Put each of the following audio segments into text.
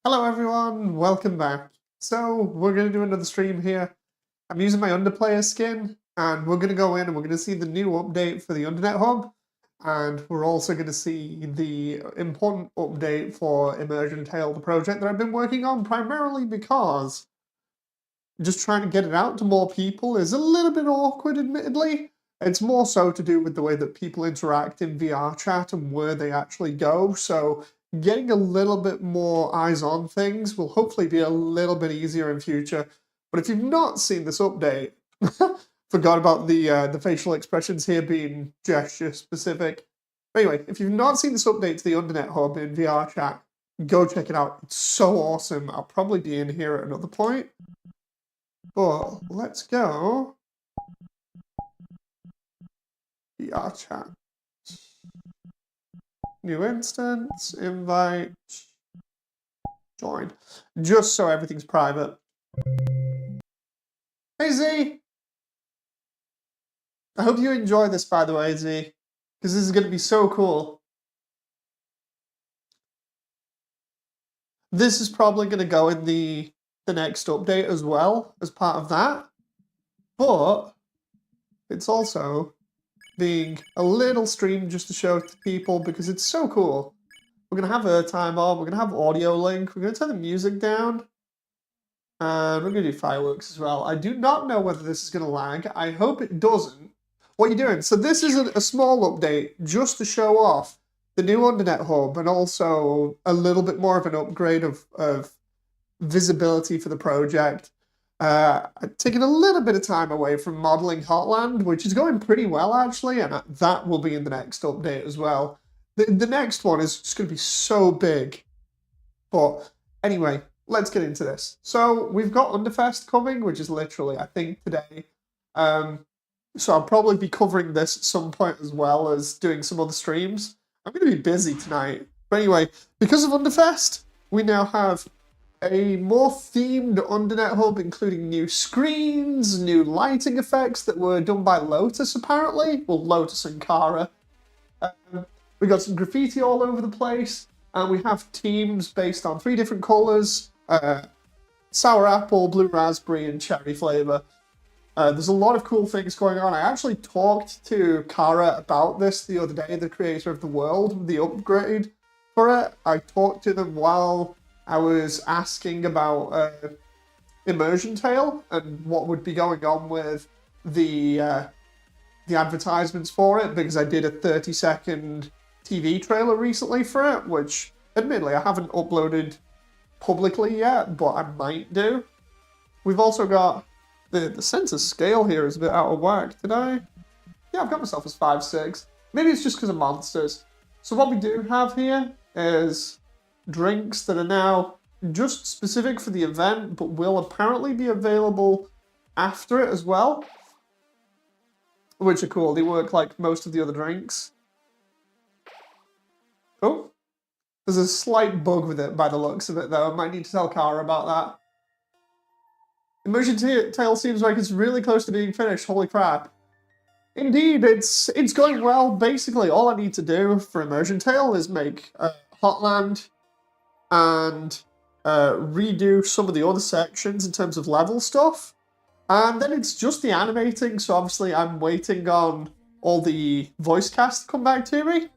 Hello everyone, welcome back. So we're going to do another stream here. I'm using my Underplayer skin, and we're going to go in and we're going to see the new update for the Undernet Hub, and we're also going to see the important update for Immersiontale, the project that I've been working on, primarily because just trying to get it out to more people is a little bit awkward, admittedly. It's more so to do with the way that people interact in VRchat and where they actually go, so getting a little bit more eyes on things will hopefully be a little bit easier in future. But if you've not seen this update, forgot about the facial expressions here being gesture specific. Anyway, if you've not seen this update to the Undernet Hub in VRchat, go check it out. It's so awesome. I'll probably be in here at another point. But let's go. VRchat. New instance, invite, join. Just so everything's private. Hey Z! I hope you enjoy this, by the way, Z, because this is going to be so cool. This is probably going to go in the next update as well, as part of that. But it's also being a little stream just to show to people because it's so cool. We're going to have airtime on, we're going to have audio link, we're going to turn the music down, and we're going to do fireworks as well. I do not know whether this is going to lag. I hope it doesn't. What are you doing? So this is a small update just to show off the new Undernet Hub and also a little bit more of an upgrade of visibility for the project. I've taken a little bit of time away from modeling Hotland, which is going pretty well actually, and that will be in the next update as well. The next one is just going to be so big. But anyway, let's get into this. So we've got Underfest coming, which is literally, I think, today. So I'll probably be covering this at some point as well as doing some other streams. I'm going to be busy tonight. But anyway, because of Underfest, we now have a more themed Undernet Hub, including new screens, new lighting effects that were done by Lotus, apparently. Well, Lotus and Kara. We got some graffiti all over the place, and we have teams based on 3 different colours, sour apple, blue raspberry, and cherry flavour. There's a lot of cool things going on. I actually talked to Kara about this the other day, the creator of the world, the upgrade for it. I talked to them while I was asking about Immersiontale and what would be going on with the advertisements for it, because I did a 30-second TV trailer recently for it, which admittedly I haven't uploaded publicly yet, but I might do. We've also got the sense of scale here is a bit out of whack. Did I? Yeah, I've got myself as 5'6". Maybe it's just because of monsters. So what we do have here is drinks that are now just specific for the event, but will apparently be available after it as well, which are cool. They work like most of the other drinks. Oh, there's a slight bug with it by the looks of it, though. I might need to tell Kara about that. Immersiontale seems like it's really close to being finished. Holy crap. Indeed, it's going well. Basically, all I need to do for Immersiontale is make Hotland and redo some of the other sections in terms of level stuff. And then it's just the animating, so obviously I'm waiting on all the voice cast to come back to me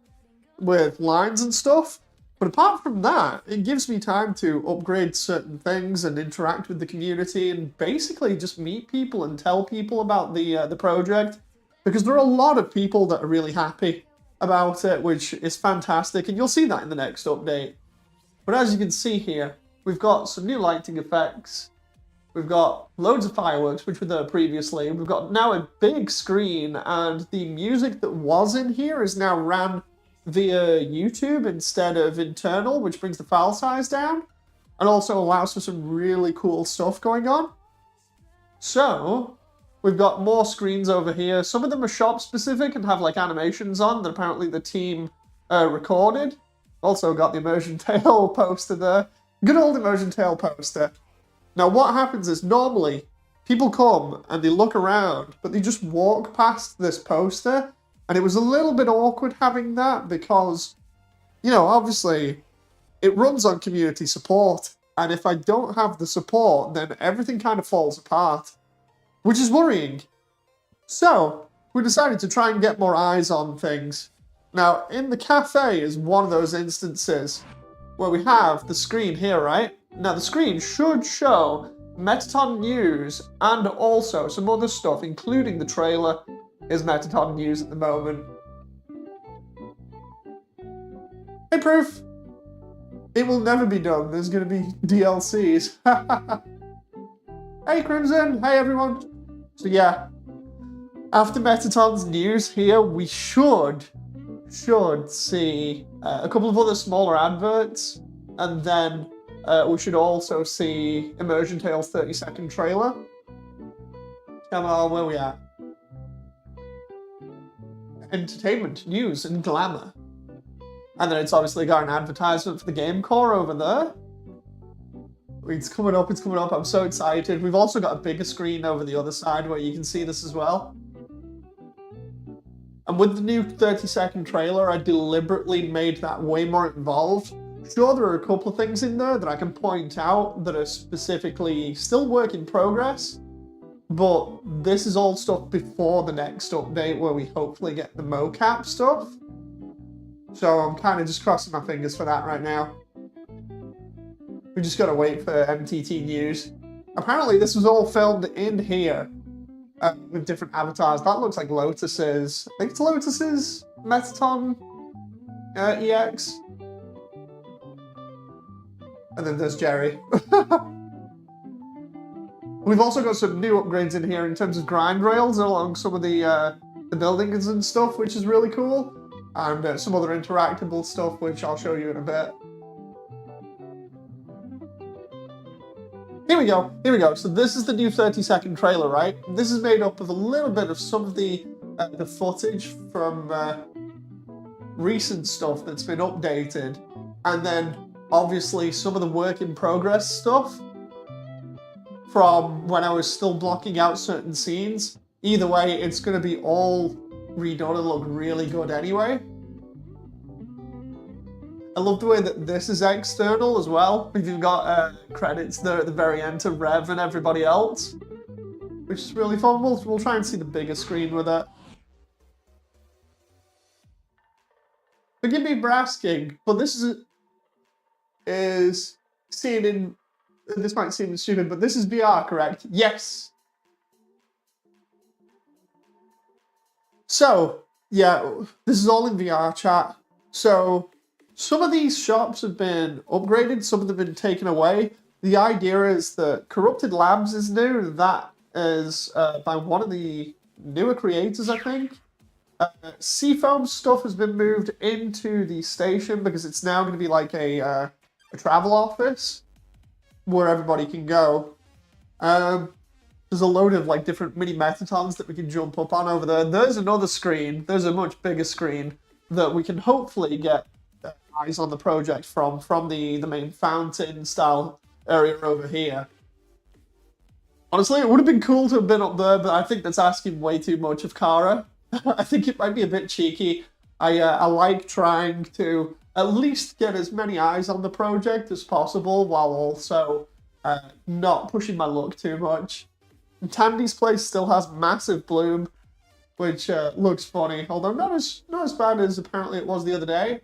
with lines and stuff. But apart from that, it gives me time to upgrade certain things and interact with the community and basically just meet people and tell people about the project, because there are a lot of people that are really happy about it, which is fantastic, and you'll see that in the next update. But as you can see here, we've got some new lighting effects. We've got loads of fireworks, which were there previously. We've got now a big screen, and the music that was in here is now ran via YouTube instead of internal, which brings the file size down and also allows for some really cool stuff going on. So we've got more screens over here. Some of them are shop specific and have like animations on that apparently the team recorded. Also got the Immersiontale poster there. Good old Immersiontale poster. Now what happens is normally people come and they look around, but they just walk past this poster. And it was a little bit awkward having that because, you know, obviously it runs on community support. And if I don't have the support, then everything kind of falls apart, which is worrying. So we decided to try and get more eyes on things. Now, in the cafe is one of those instances where we have the screen here, right? Now, the screen should show Metaton News and also some other stuff, including the trailer is Metaton News at the moment. Hey, Proof! It will never be done. There's going to be DLCs. Hey, Crimson! Hey, everyone! So yeah, after Metaton's news here, we should see a couple of other smaller adverts, and then we should also see Immersiontale's 30-second trailer. Come on, where we at? Entertainment, news, and glamour. And then it's obviously got an advertisement for the Game Core over there. It's coming up, I'm so excited. We've also got a bigger screen over the other side where you can see this as well. And with the new 30-second trailer, I deliberately made that way more involved. Sure, there are a couple of things in there that I can point out that are specifically still work in progress, but this is all stuff before the next update where we hopefully get the mocap stuff. So I'm kind of just crossing my fingers for that right now. We just gotta wait for MTT News. Apparently this was all filmed in here with different avatars. That looks like Lotus's. I think it's Lotus's Metaton EX. And then there's Jerry. We've also got some new upgrades in here in terms of grind rails along some of the buildings and stuff, which is really cool. And some other interactable stuff, which I'll show you in a bit. Here we go. So this is the new 30-second trailer, right? This is made up of a little bit of some of the footage from recent stuff that's been updated. And then, obviously, some of the work in progress stuff from when I was still blocking out certain scenes. Either way, it's going to be all redone and look really good anyway. I love the way that this is external as well. You've got credits there at the very end to Rev and everybody else, which is really fun. We'll try and see the bigger screen with it. Forgive me for asking, but this is seen in. This might seem stupid, but this is VR, correct? Yes. So, yeah, this is all in VRchat. So, some of these shops have been upgraded, some of them have been taken away. The idea is that Corrupted Labs is new. That is by one of the newer creators, I think. Seafoam stuff has been moved into the station because it's now going to be like a travel office where everybody can go. There's a load of like different mini Metatons that we can jump up on over there. There's another screen. There's a much bigger screen that we can hopefully get eyes on the project from the main fountain style area over here. Honestly, it would have been cool to have been up there, but I think that's asking way too much of Kara. I think it might be a bit cheeky. I like trying to at least get as many eyes on the project as possible while also not pushing my luck too much. And Tandy's place still has massive bloom, which looks funny, although not as bad as apparently it was the other day.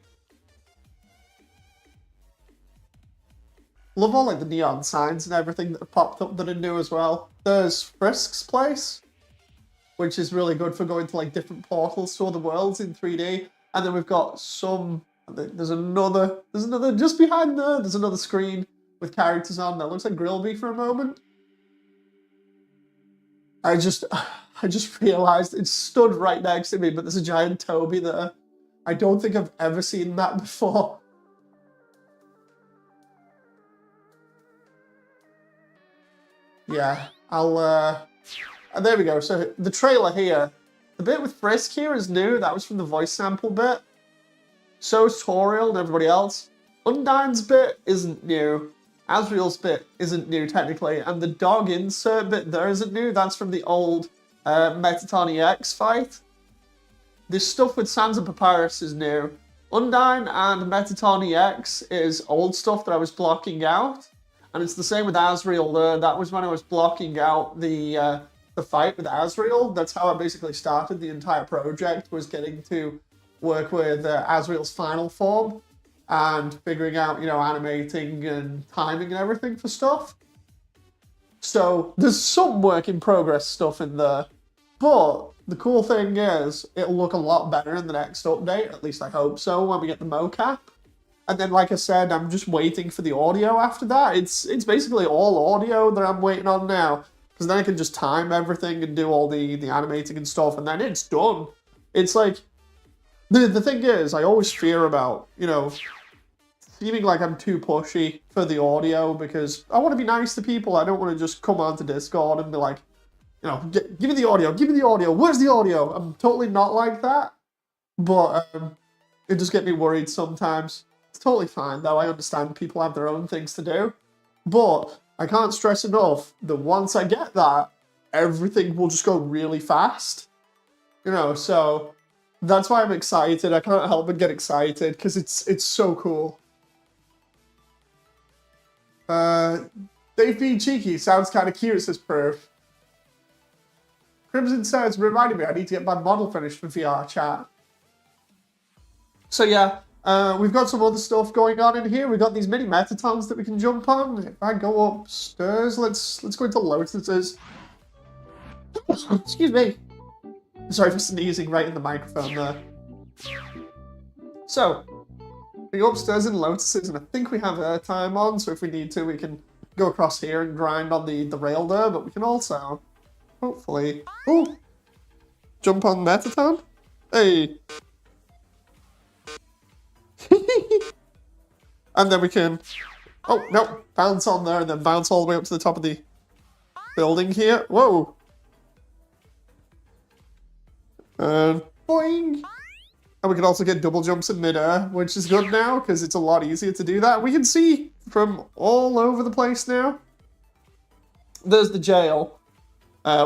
Love all like the neon signs and everything that have popped up that are new as well. There's Frisk's place, which is really good for going to like different portals to other worlds in 3D. And then we've got some. There's another just behind there. There's another screen with characters on that looks like Grillby for a moment. I just realized it stood right next to me, but there's a giant Toby there. I don't think I've ever seen that before. Yeah, there we go. So the trailer here, the bit with Frisk here is new. That was from the voice sample bit. So is Toriel and everybody else. Undyne's bit isn't new. Asriel's bit isn't new technically, and the dog insert bit there isn't new. That's from the old Metaton EX fight. This stuff with Sands and Papyrus is new. Undyne and Metaton EX is old stuff that I was blocking out, and it's the same with Asriel there. That was when I was blocking out the fight with Asriel. That's how I basically started the entire project, was getting to work with Asriel's final form and figuring out, you know, animating and timing and everything for stuff. So there's some work in progress stuff in there, but the cool thing is it'll look a lot better in the next update, at least I hope so, when we get the mocap. And then, like I said, I'm just waiting for the audio after that. It's basically all audio that I'm waiting on now, because then I can just time everything and do all the animating and stuff, and then it's done. It's like, the thing is, I always fear about, you know, seeming like I'm too pushy for the audio, because I want to be nice to people. I don't want to just come onto Discord and be like, you know, give me the audio, where's the audio? I'm totally not like that, but it does get me worried sometimes. It's totally fine, though. I understand people have their own things to do, but I can't stress enough that once I get that, everything will just go really fast, you know, so that's why I'm excited. I can't help but get excited, because it's so cool. Dave being cheeky sounds kind of cute, says Proof. Crimson says, reminding me, I need to get my model finished for VRchat. So yeah, we've got some other stuff going on in here. We've got these mini metatons that we can jump on. If I go upstairs, let's go into Lotus's. Excuse me. Sorry for sneezing right in the microphone there. So, we go upstairs in Lotus's, and I think we have airtime on, so if we need to, we can go across here and grind on the rail there, but we can also, hopefully, oh, jump on Metaton? Hey! And then we can, oh, no, bounce on there, and then bounce all the way up to the top of the building here. Whoa! And boing! And we can also get double jumps in midair, which is good now, because it's a lot easier to do that. We can see from all over the place now. There's the jail,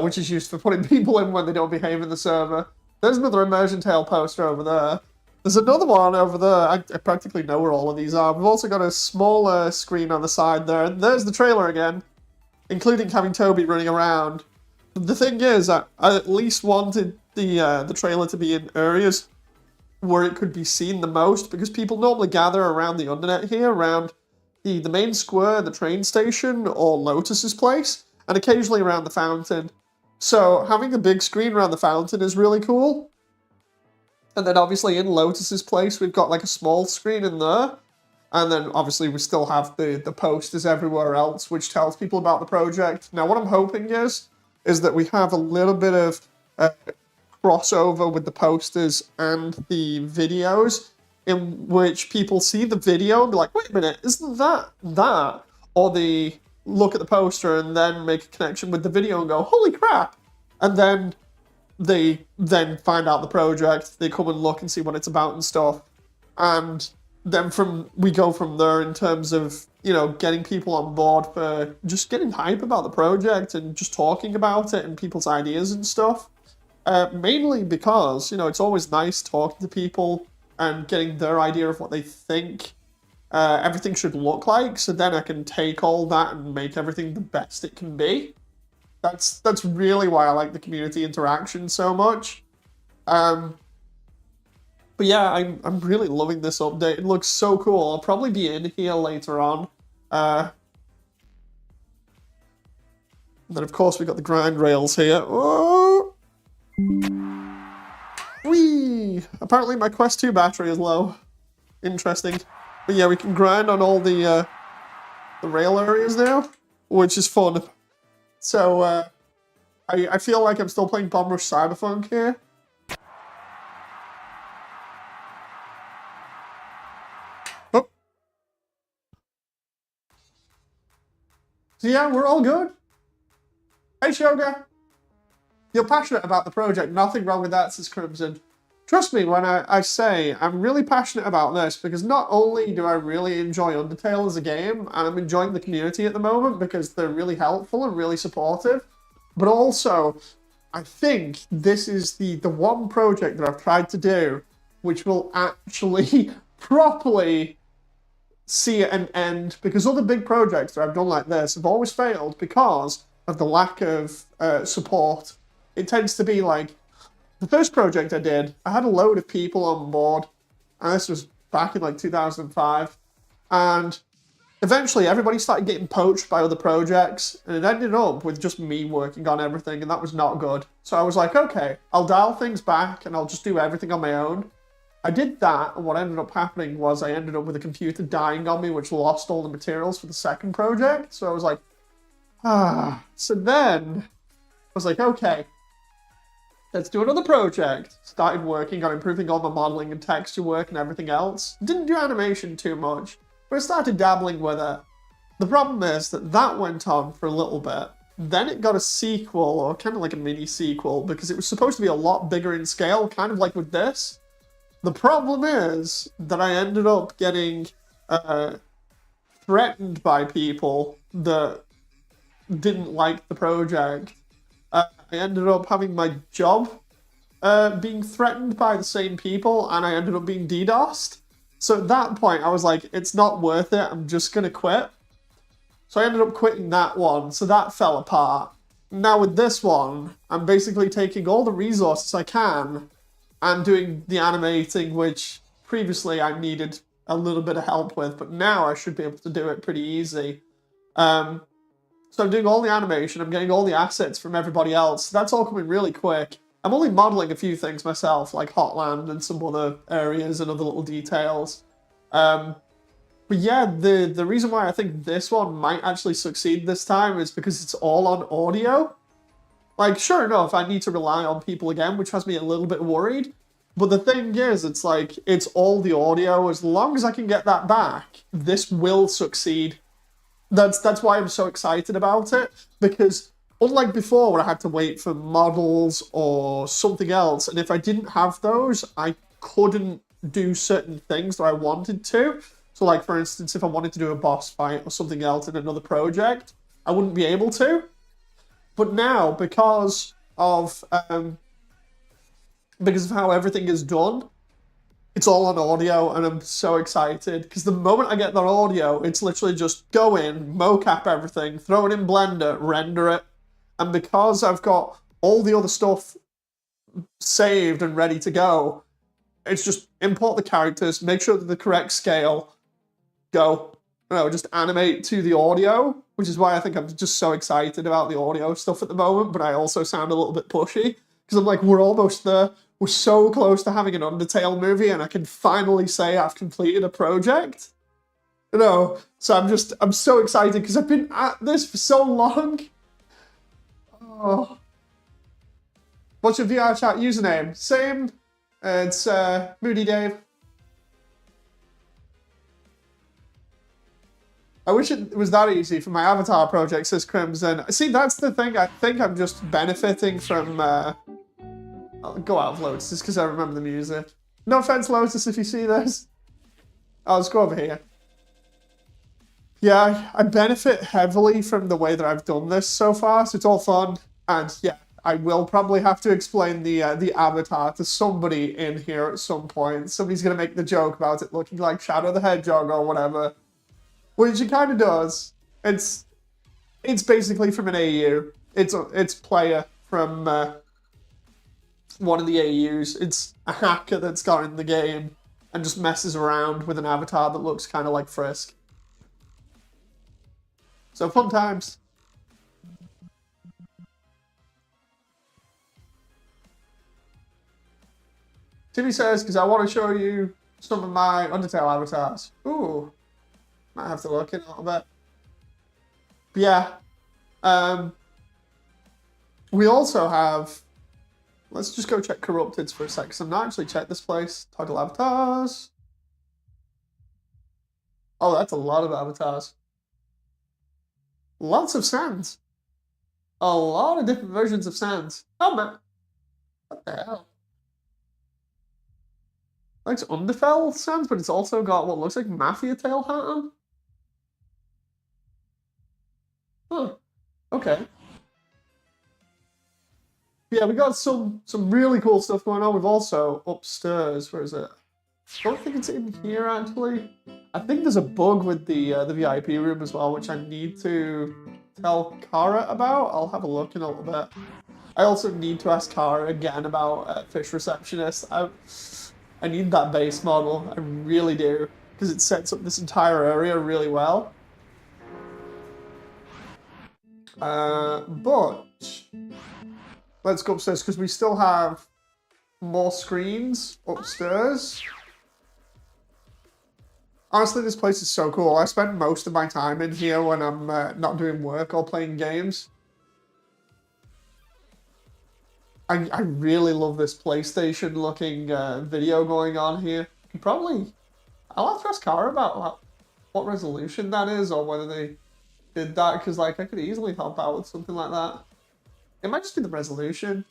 which is used for putting people in when they don't behave in the server. There's another Immersiontale poster over there. There's another one over there. I practically know where all of these are. We've also got a smaller screen on the side there. And there's the trailer again, including having Toby running around. The thing is, I at least wanted the trailer to be in areas where it could be seen the most, because people normally gather around the Undernet here, around the main square, the train station, or Lotus's place, and occasionally around the fountain. So having a big screen around the fountain is really cool. And then obviously in Lotus's place, we've got like a small screen in there. And then obviously we still have the posters everywhere else, which tells people about the project. Now what I'm hoping is that we have a little bit of crossover with the posters and the videos, in which people see the video and be like, wait a minute, isn't that? Or they look at the poster and then make a connection with the video and go, holy crap! And then they then find out the project, they come and look and see what it's about and stuff. And then we go from there in terms of, you know, getting people on board for just getting hype about the project and just talking about it and people's ideas and stuff. Mainly because, you know, it's always nice talking to people and getting their idea of what they think everything should look like, so then I can take all that and make everything the best it can be. That's really why I like the community interaction so much. But yeah, I'm really loving this update. It looks so cool. I'll probably be in here later on. And then of course we got the grind rails here. Oh! Whee! Apparently my Quest 2 battery is low. Interesting. But yeah, we can grind on all the rail areas now, which is fun. So, I feel like I'm still playing Bomb Rush Cyberpunk here. Oh. So yeah, we're all good. Hey, Shoga. You're passionate about the project. Nothing wrong with that, says Crimson. Trust me when I say I'm really passionate about this, because not only do I really enjoy Undertale as a game, and I'm enjoying the community at the moment because they're really helpful and really supportive, but also I think this is the one project that I've tried to do which will actually properly see an end, because other big projects that I've done like this have always failed because of the lack of support. It tends to be like, the first project I did, I had a load of people on board, and this was back in like 2005, and eventually everybody started getting poached by other projects, and it ended up with just me working on everything, and that was not good. So I was like, okay, I'll dial things back and I'll just do everything on my own. I did that, and what ended up happening was I ended up with a computer dying on me, which lost all the materials for the second project. So I was like, So then I was like, okay, let's do another project. Started working on improving all my modeling and texture work and everything else. Didn't do animation too much, but I started dabbling with it. The problem is that that went on for a little bit. Then it got a sequel, or kind of like a mini sequel, because it was supposed to be a lot bigger in scale, kind of like with this. The problem is that I ended up getting threatened by people that didn't like the project. I ended up having my job being threatened by the same people, and I ended up being DDoSed. So at that point, I was like, it's not worth it, I'm just going to quit. So I ended up quitting that one, so that fell apart. Now with this one, I'm basically taking all the resources I can and doing the animating, which previously I needed a little bit of help with, but now I should be able to do it pretty easy. So I'm doing all the animation, I'm getting all the assets from everybody else. That's all coming really quick. I'm only modeling a few things myself, like Hotland and some other areas and other little details. But yeah, the reason why I think this one might actually succeed this time is because it's all on audio. Like, sure enough, I need to rely on people again, which has me a little bit worried. But the thing is, it's like, it's all the audio. As long as I can get that back, this will succeed. That's why I'm so excited about it, because unlike before where I had to wait for models or something else, and if I didn't have those, I couldn't do certain things that I wanted to. So like, for instance, if I wanted to do a boss fight or something else in another project, I wouldn't be able to. But now, because of how everything is done, it's all on audio, and I'm so excited, because the moment I get that audio, it's literally just go in, mocap everything, throw it in Blender, render it, and because I've got all the other stuff saved and ready to go, it's just import the characters, make sure they're the correct scale, go. Just animate to the audio, which is why I think I'm just so excited about the audio stuff at the moment, but I also sound a little bit pushy, because I'm like, we're almost there. We're so close to having an Undertale movie, and I can finally say I've completed a project. So I'm so excited, because I've been at this for so long. Oh. What's your VRchat username? Same. It's Moody Dave. I wish it was that easy for my avatar project, says Crimson. See, that's the thing. I think I'm just benefiting from... I'll go out of Lotus just because I remember the music. No offense, Lotus, if you see this. Let's go over here. Yeah, I benefit heavily from the way that I've done this so far, so it's all fun. And yeah, I will probably have to explain the avatar to somebody in here at some point. Somebody's going to make the joke about it looking like Shadow the Hedgehog or whatever. Which it kind of does. It's basically from an AU. It's player from one of the AUs. It's a hacker that's got in the game and just messes around with an avatar that looks kind of like Frisk. So fun times. Timmy says, because I want to show you some of my Undertale avatars. Ooh. Might have to look in a little bit. But yeah. We also have... Let's just go check Corrupted's for a sec, because I've not actually checked this place. Toggle avatars. Oh, that's a lot of avatars. Lots of sands. A lot of different versions of sands. Oh, man. What the hell? Like Undertale sands, but it's also got what looks like Mafia Tail hat on. Huh. Okay. Yeah, we got some really cool stuff going on. We've also upstairs. Where is it? I don't think it's in here actually. I think there's a bug with the VIP room as well, which I need to tell Kara about. I'll have a look in a little bit. I also need to ask Kara again about Fish Receptionist. I need that base model. I really do, because it sets up this entire area really well. But let's go upstairs because we still have more screens upstairs. Honestly, this place is so cool. I spend most of my time in here when I'm not doing work or playing games. I really love this PlayStation looking video going on here. I'll have to ask Kara about what resolution that is or whether they did that, because like I could easily help out with something like that. It might just be the resolution.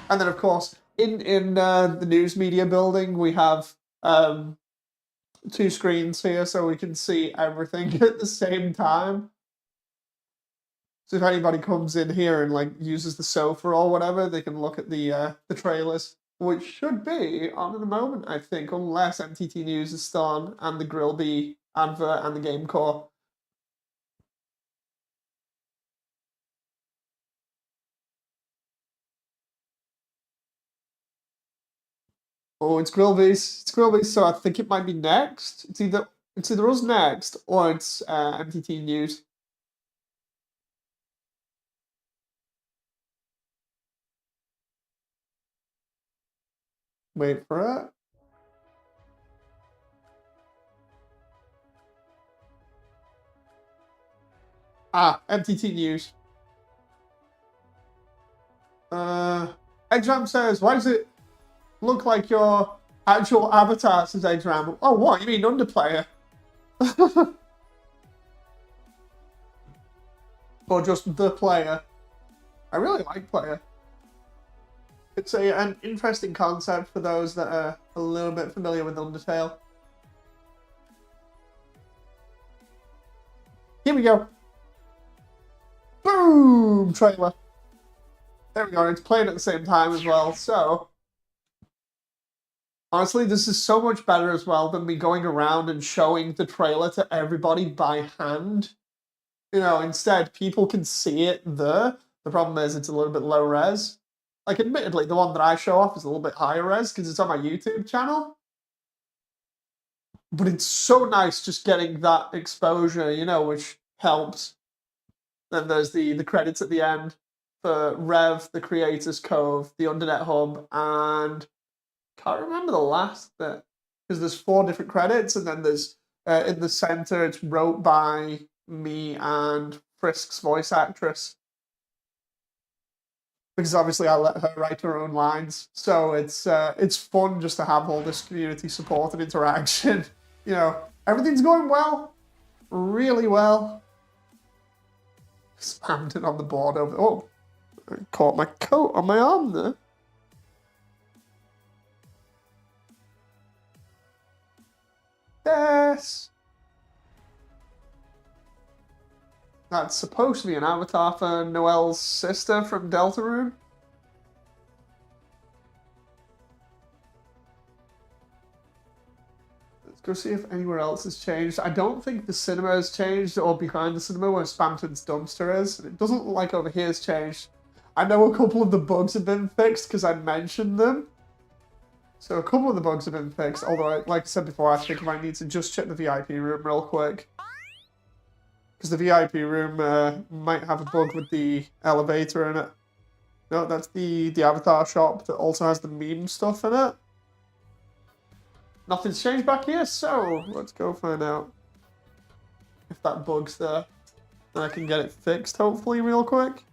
And then of course, in the news media building, we have 2 screens here so we can see everything at the same time. So if anybody comes in here and like uses the sofa or whatever, they can look at the trailers, which should be on in a moment, I think, unless MTT News is still on and the Grillby advert and the Game Core. Oh, it's Grillby's. It's Grillby's, so I think it might be next. It's either us next or it's MTT News. Wait for it. Ah, MTT News. Exam says, why does it look like your actual avatar, says Exam? Oh, what? You mean Underplayer? Or just the player? I really like Player. It's an interesting concept for those that are a little bit familiar with Undertale. Here we go. Boom! Trailer. There we go. It's playing at the same time as well. So, honestly, this is so much better as well than me going around and showing the trailer to everybody by hand. You know, instead, people can see it there. The problem is it's a little bit low res. Like, admittedly, the one that I show off is a little bit higher res because it's on my YouTube channel. But it's so nice just getting that exposure, you know, which helps. Then there's the credits at the end for Rev, the Creators Cove, the Undernet Hub, and can't remember the last bit because there's 4 different credits, and then there's in the center it's wrote by me and Frisk's voice actress. Because obviously I let her write her own lines, so it's fun just to have all this community support and interaction. You know, everything's going well, really well. Spammed it on the board over. Oh, I caught my coat on my arm there. Yes. That's supposed to be an avatar for Noelle's sister from Deltarune. Let's go see if anywhere else has changed. I don't think the cinema has changed, or behind the cinema where Spamton's dumpster is. It doesn't look like over here has changed. I know a couple of the bugs have been fixed because I mentioned them. So a couple of the bugs have been fixed, although, like I said before, I think I might need to just check the VIP room real quick. Because the VIP room might have a bug with the elevator in it. No, that's the avatar shop that also has the meme stuff in it. Nothing's changed back here, so let's go find out if that bug's there. Then I can get it fixed, hopefully, real quick.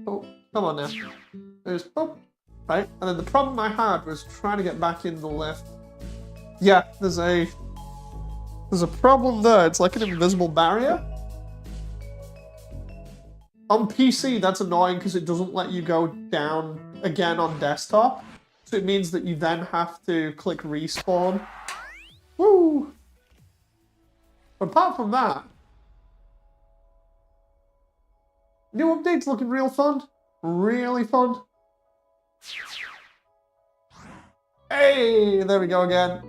Oh, come on now. There's, oh, right. And then the problem I had was trying to get back in the lift. Yeah, there's a problem there. It's like an invisible barrier. On PC, that's annoying because it doesn't let you go down again on desktop. So it means that you then have to click respawn. Woo! But apart from that, new update's looking real fun. Really fun. Hey, there we go again.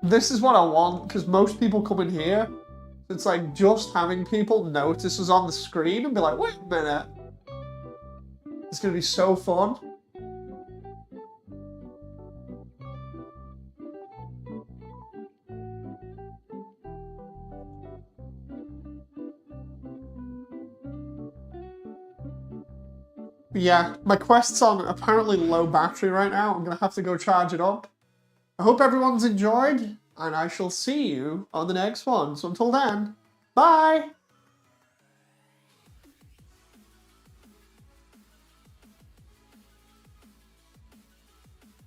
This is what I want, because most people come in here. It's like just having people notice us on the screen and be like, wait a minute. It's going to be so fun. Yeah, my Quest's on apparently low battery right now. I'm going to have to go charge it up. I hope everyone's enjoyed, and I shall see you on the next one. So until then, bye!